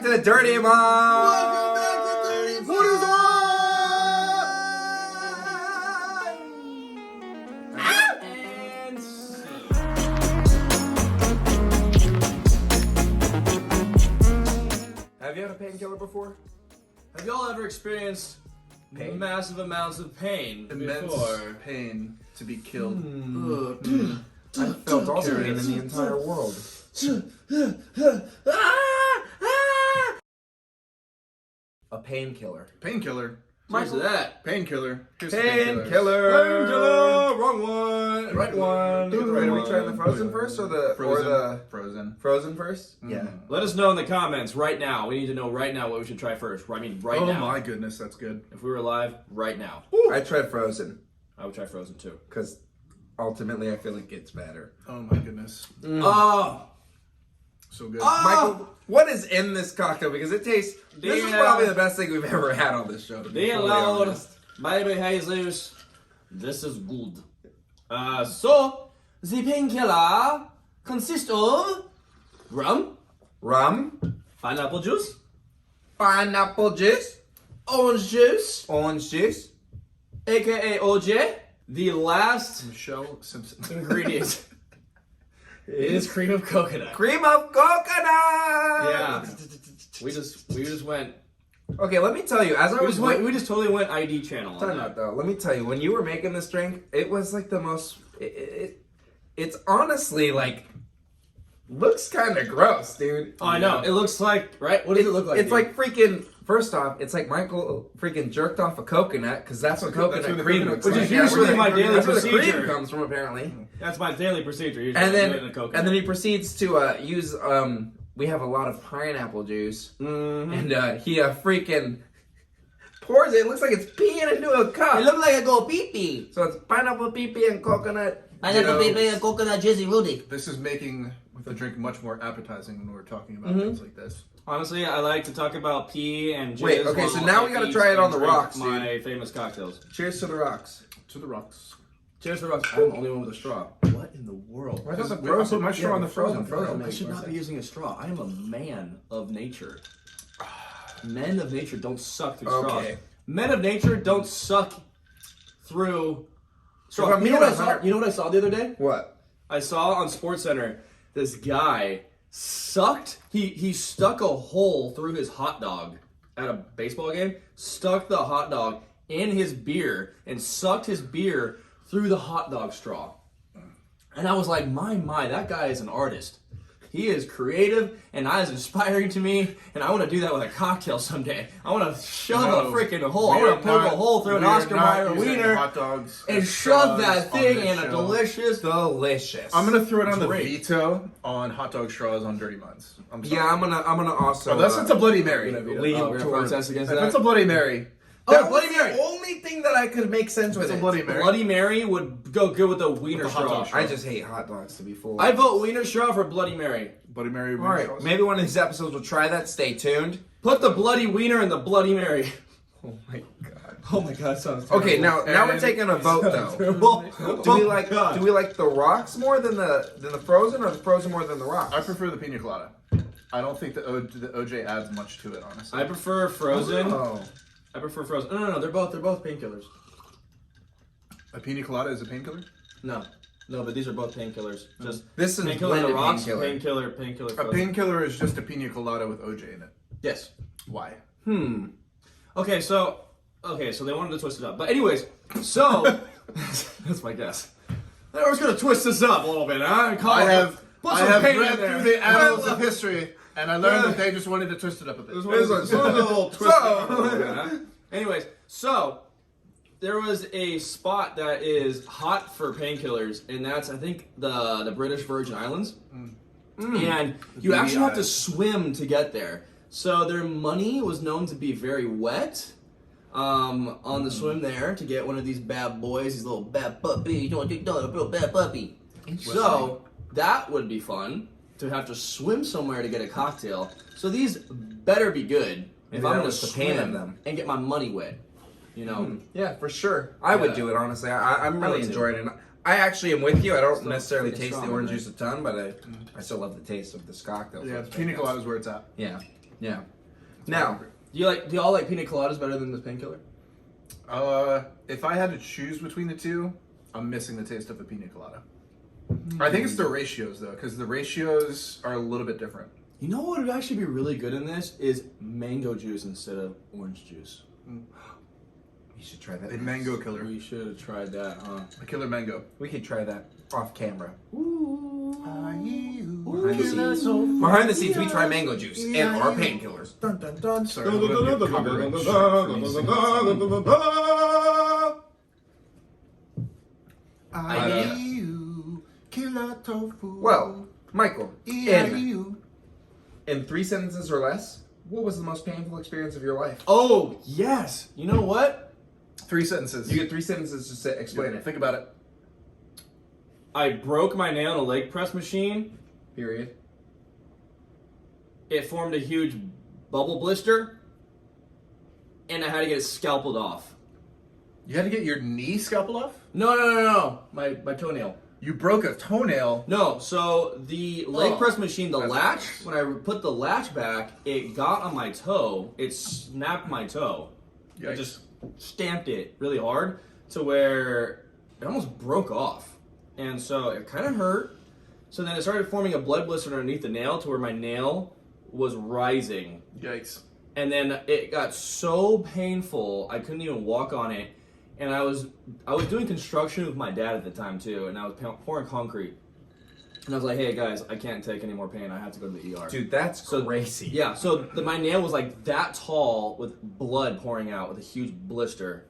to Dirty Mom! Welcome back to Dirty Mom! What is up? And Have you had a painkiller before? have y'all ever experienced Pain. massive amounts of pain Immense before? pain to be killed. I felt all the pain in the entire world. A painkiller. Painkiller. What's that? Painkiller. Here's the painkillers. Painkiller! Wrong one. Right one. Are we trying the Frozen first or the Frozen. Frozen first? Mm. Yeah. Let us know in the comments right now. We need to know right now what we should try first. I mean, right Oh now. my goodness, that's good. If we were live, right now. I tried Frozen I would try Frozen too. because ultimately I feel like it's better. Oh my goodness. Oh, So good. Michael, what is in this cocktail? Because it tastes. This is Damn. probably the best thing we've ever had on this show. To be dear fully Lord, honest. baby Jesus, this is good. So, the painkiller consists of rum, Rum, pineapple juice, pineapple juice, orange juice, orange juice. aka OJ. The last Michelle Simpson. ingredient is cream of coconut. Cream of coconut. Yeah. We just went. Okay, let me tell you. As I was We just totally went ID channel on time that. out though. Let me tell you. When you were making this drink, it was like the most. It's honestly like looks kind of gross, dude. Oh, I know. It looks like, right? What does it look like? It's dude? like freaking. First off, it's like Michael freaking jerked off a coconut because that's what That's coconut where the cream coconut- looks Which like. is usually my daily That's where the procedure. cream comes from, apparently. That's my daily procedure. Usually And I do it in a then, coconut. and then he proceeds to use. We have a lot of pineapple juice, Mhm. and he freaking pours it. It looks like it's peeing into a cup. It look like I go pee pee. So it's pineapple, pee and coconut. Pineapple You know, pee and coconut Jizzy Rudy. This is making the drink much more appetizing when we're talking about Mm-hmm. things like this. Honestly, I like to talk about pee and jizz. Wait, okay, so while now I we gotta eat try it and on the drink rocks, My famous cocktails. Cheers to the rocks. To the rocks. Cheers to the rocks. I'm the only one with a straw. What in the world? I thought the I put my straw on the Frozen. Frozen. I should not be using a straw. I am a man of nature. Men of nature don't suck through straws. Okay. Men of nature don't suck through If straws. I'm You know what I being saw? 100 You know what I saw the other day? What? I saw on SportsCenter this guy sucked. He stuck a hole through his hot dog at a baseball game. Stuck the hot dog in his beer and sucked his beer through the hot dog straw. And I was like, my, that guy is an artist. He is creative, and that is inspiring to me, and I want to do that with a cocktail someday. I want to shove a freaking hole. I want to poke a hole through an Oscar Mayer wiener hot dogs and as shove straws that on thing this in a show. delicious... Delicious. I'm gonna throw it on the Drink. veto on hot dog straws on Dirty Muds. I'm sorry. Yeah, I'm gonna also. Unless it's a Bloody Mary. lean We're gonna towards- protest against If that. it's a Bloody Mary, That Bloody was Mary. the only thing that I could make sense with it's a it. Bloody Mary. Bloody Mary would go good with a wiener With the hot straw. dog straw. I just hate hot dogs to be full. I vote wiener straw for Bloody Mary. Bloody Mary. All right, maybe one of these episodes we'll try that. Stay tuned. Put the bloody wiener in the Bloody Mary. Oh my god. Oh my god, sounds Okay, now we're And- taking a vote though. terrible. Do we like the rocks more than the Frozen, or the Frozen more than the rocks? I prefer the pina colada. I don't think the OJ adds much to it, honestly. I prefer Frozen. Oh. I prefer Frozen. No, they're both painkillers. A pina colada is a painkiller? No, but these are both painkillers. Just This is painkiller in the blended rocks, painkiller. painkiller. A Frozen. painkiller is just a pina colada with OJ in it. Yes. Why? Okay, so they wanted to twist it up. But anyways, so that's my guess. We're just gonna twist this up a little bit, huh? And I have put some paint in read there. through the annals of history, and I learned that they just wanted to twist it up a bit. This one's a little twist. So- Anyways, so there was a spot that is hot for painkillers, and that's I think the British Virgin Islands, and you actually have to swim to get there. So their money was known to be very wet. On the swim there to get one of these bad boys, these little bad puppy. You want to take a real bad puppy. So that would be fun to have to swim somewhere to get a cocktail. So these better be good if Maybe I'm that gonna was the pain of swim them. and get my money wet. You know. Yeah, for sure. I would Yeah. do it, honestly. I'm really would too. enjoying it. I actually am with you. I don't Still necessarily freaking taste the strong, orange man. juice a ton, but I still love the taste of this cocktail. Yeah, so the it's pina fantastic. colada is where it's at. Yeah. Yeah. Now, Do y'all like pina coladas better than this painkiller? If I had to choose between the two, I'm missing the taste of a pina colada. I think it's the ratios though, because the ratios are a little bit different. You know what would actually be really good in this is mango juice instead of orange juice. you should try that. A mango killer, We should have tried that, huh? a killer mango. We could try that off camera. Behind the scenes. Behind the scenes, we try mango juice and our painkillers. Dun dun dun. Sorry, I'm gonna get copyright strike for me singing that song. I killer tofu. Well, Michael, in 3 sentences or less, what was the most painful experience of your life? Oh, yes. You know what? 3 sentences. You get 3 sentences to say, explain it. Think about it. I broke my nail in a leg press machine. Period. It formed a huge bubble blister. And I had to get it scalpeled off. You had to get your knee scalpeled off? No. My toenail. You broke a toenail. No, so the leg press machine, the That's latch, nice. when I put the latch back, it got on my toe. It snapped my toe. Yikes. It just stamped it really hard to where it almost broke off. And so it kind of hurt. So then it started forming a blood blister underneath the nail to where my nail was rising. Yikes. And then it got so painful, I couldn't even walk on it. And I was doing construction with my dad at the time too, and I was pouring concrete. And I was like, "Hey guys, I can't take any more pain. I have to go to the ER." Dude, that's crazy. Yeah, so my nail was like that tall with blood pouring out with a huge blister.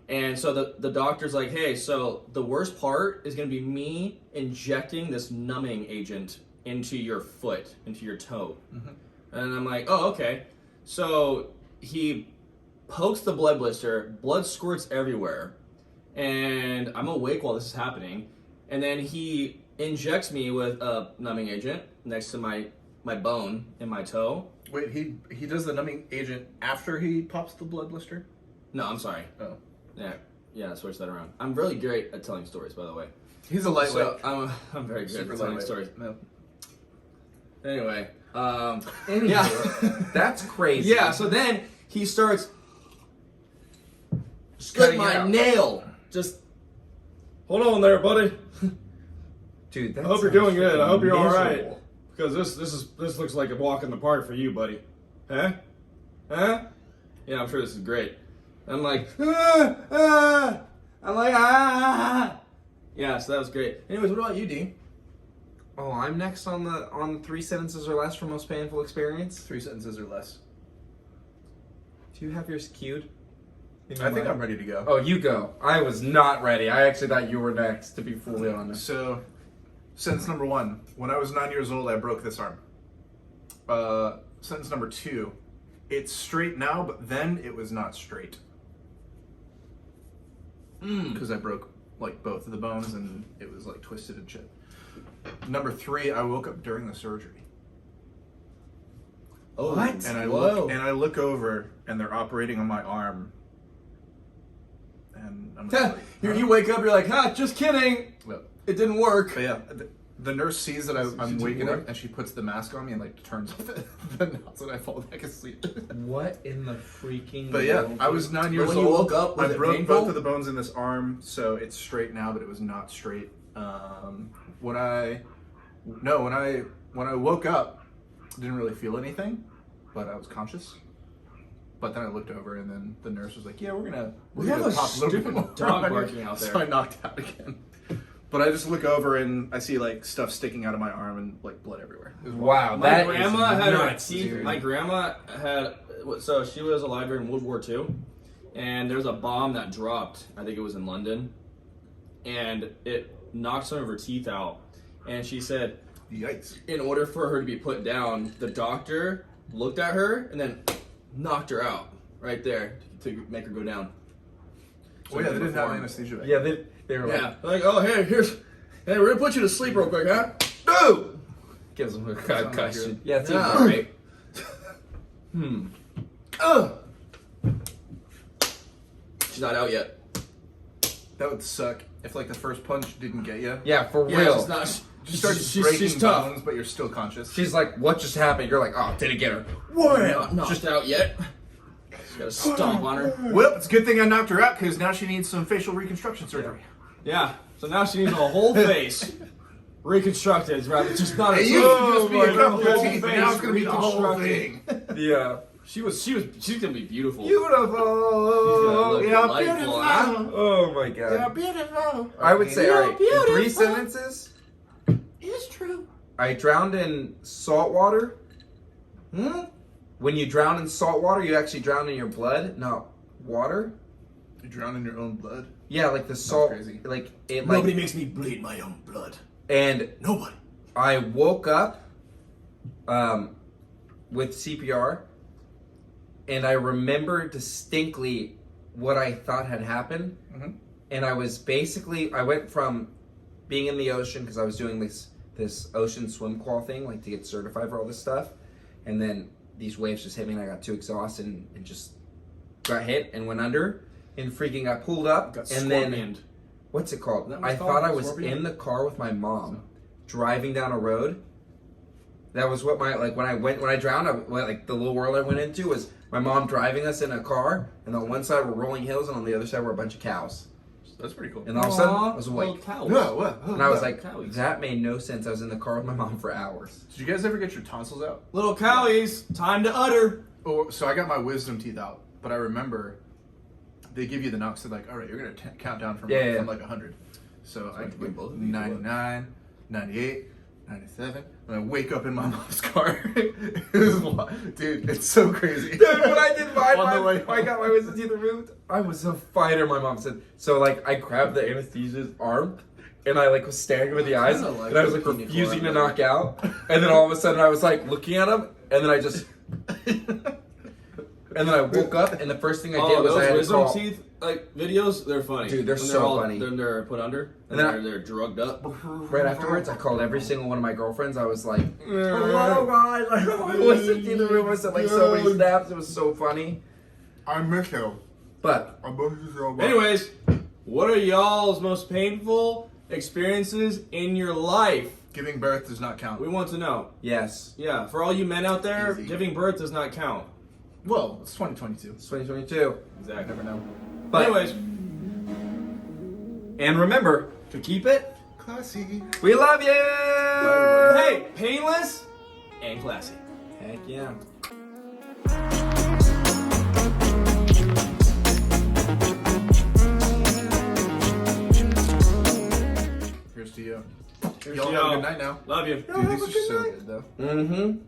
And so the doctor's like, "Hey, so the worst part is going to be me injecting this numbing agent into your foot, into your toe." Mm-hmm. And I'm like, "Oh, okay." So he pokes the blood blister, blood squirts everywhere, and I'm awake while this is happening. And then he injects me with a numbing agent next to my bone in my toe. Wait, he does the numbing agent after he pops the blood blister? No, I'm sorry. Oh. Yeah, switch that around. I'm really great at telling stories, by the way. He's a lightweight. So I'm very good Super at telling lightweight. stories. No. Anyway, Anywho, yeah. that's crazy. Yeah, so then he starts Just slit cutting it my out. nail. Just hold on there, buddy. Dude, that I hope you're sounds doing good. I hope you're all right. miserable. Because this looks like a walk in the park for you, buddy. Huh? Yeah, I'm sure this is great. I'm like, I'm like, Yeah, so that was great. Anyways, what about you, Dean? Oh, I'm next on the 3 sentences or less for most painful experience. 3 sentences or less. Do you have yours queued? I think I'm ready to go. Oh, you go. I was not ready. I actually thought you were next, to be fully honest. So, sentence number 1. When I was 9 years old, I broke this arm. Sentence number 2. It's straight now, but then it was not straight. Because I broke like both of the bones and it was like twisted and shit. Number 3, I woke up during the surgery. Oh, What? And I Whoa. look over and they're operating on my arm. And I'm just like, You wake up, you're like, just kidding. Well, It didn't work. but yeah, the nurse sees that I'm didn't waking work? up and she puts the mask on me and like turns off the knots and I fall back asleep. What in the freaking But yeah, world? I was 9 years when old. you woke up, was I it broke painful? both of the bones in this arm, so it's straight now, but it was not straight. When I woke up, I didn't really feel anything, but I was conscious. But then I looked over, and then the nurse was like, "Yeah, we're gonna have a pop little bit stupid more dog on you." barking out there. So I knocked out again. But I just look over and I see like stuff sticking out of my arm and like blood everywhere. It was Wow, My that grandma is had her nuts, teeth. dude. My grandma had, so she was alive during World War II, and there was a bomb that dropped. I think it was in London, and it knocked some of her teeth out. And she said, Yikes! in order for her to be put down, the doctor looked at her and then knocked her out right there to make her go down. Oh yeah, they didn't have Before. anesthesia back Yeah, then. they were Yeah, like, like, oh, hey, we're gonna put you to sleep real quick, huh? No! gives them a not concussion. good. Yeah, it's Yeah. all right. Ugh. She's not out yet. That would suck if like the first punch didn't get you. Yeah, for Yeah, real. she's not. Just starts She's breaking tough. bones, but you're still conscious. She's like, what just happened? You're like, oh, did it get her? Not knocked out yet. Just gotta stomp on her. Well, it's a good thing I knocked her out because now she needs some facial reconstruction surgery. Yeah. So now she needs a whole face reconstructed, rather just not a It used to just be a her couple of whole teeth, and face now it's gonna be the whole reconstructed. thing. Yeah. She's gonna be beautiful. Beautiful. look Yeah, delightful, beautiful. huh? Oh my god. Yeah, beautiful. I would say, You're all right, in 3 beautiful. sentences, It's true. I drowned in salt water. When you drown in salt water, you actually drown in your blood, not water. You drown in your own blood. Yeah, like the salt, crazy. like it, Nobody like, makes me bleed my own blood. and Nobody. I woke up, with CPR, and I remember distinctly what I thought had happened. Mhm. And I was basically, I went from being in the ocean because I was doing this ocean swim qual thing, like to get certified for all this stuff, and then these waves just hit me and I got too exhausted and just got hit and went under and freaking got pulled up Got and then scorpioned. what's it called? Is that what I it's thought called? I was Scorpion? in the car with my mom driving down a road. That was what my, like when I drowned, like the little world I went into was my mom driving us in a car, and on one side were rolling hills and on the other side were a bunch of cows. That's pretty cool. And all of a sudden I Aw, was little awake. cows. And I was like, cowies. that made no sense. I was in the car with my mom for hours. Did you guys ever get your tonsils out? Little cowies, time to utter. Oh, so I got my wisdom teeth out, but I remember they give you the knocks. They're like, all right, you're gonna count down from like 100. So I like we both need to 99, 98, 97, and I wake up in my mom's car. It was dude, it's so crazy. Dude, when I did mine, On the way I got my wisdom teeth removed. I was a fighter, my mom said. So like I grabbed the anesthesia's arm and I like was staring him in the eyes kinda like and I was like pina refusing to colada. knock out. And then all of a sudden I was like looking at him and then I just and then I woke up and the first thing I did was those I had to wisdom call. teeth like videos, they're funny. Dude, they're When so funny. Then they're put under, And and then they're drugged up. Right afterwards, I called every single one of my girlfriends. I was like, "Hello, guys! I got my wisdom teeth removed." I said like so many snaps. It was so funny. I miss you. But I miss you so much. Anyways, what are y'all's most painful experiences in your life? Giving birth does not count. We want to know. yes, Yeah, for all you men out there, Easy. giving birth does not count. Well, it's 2022. it's 2022. Exactly. Never know. But Anyways, and remember, to keep it, Classy. we love you. hey, painless and classy. Heck yeah. Here's to you. Here's Y'all to have a y'all. good night now. Love you. Dude, these are so good though. Mm-hmm.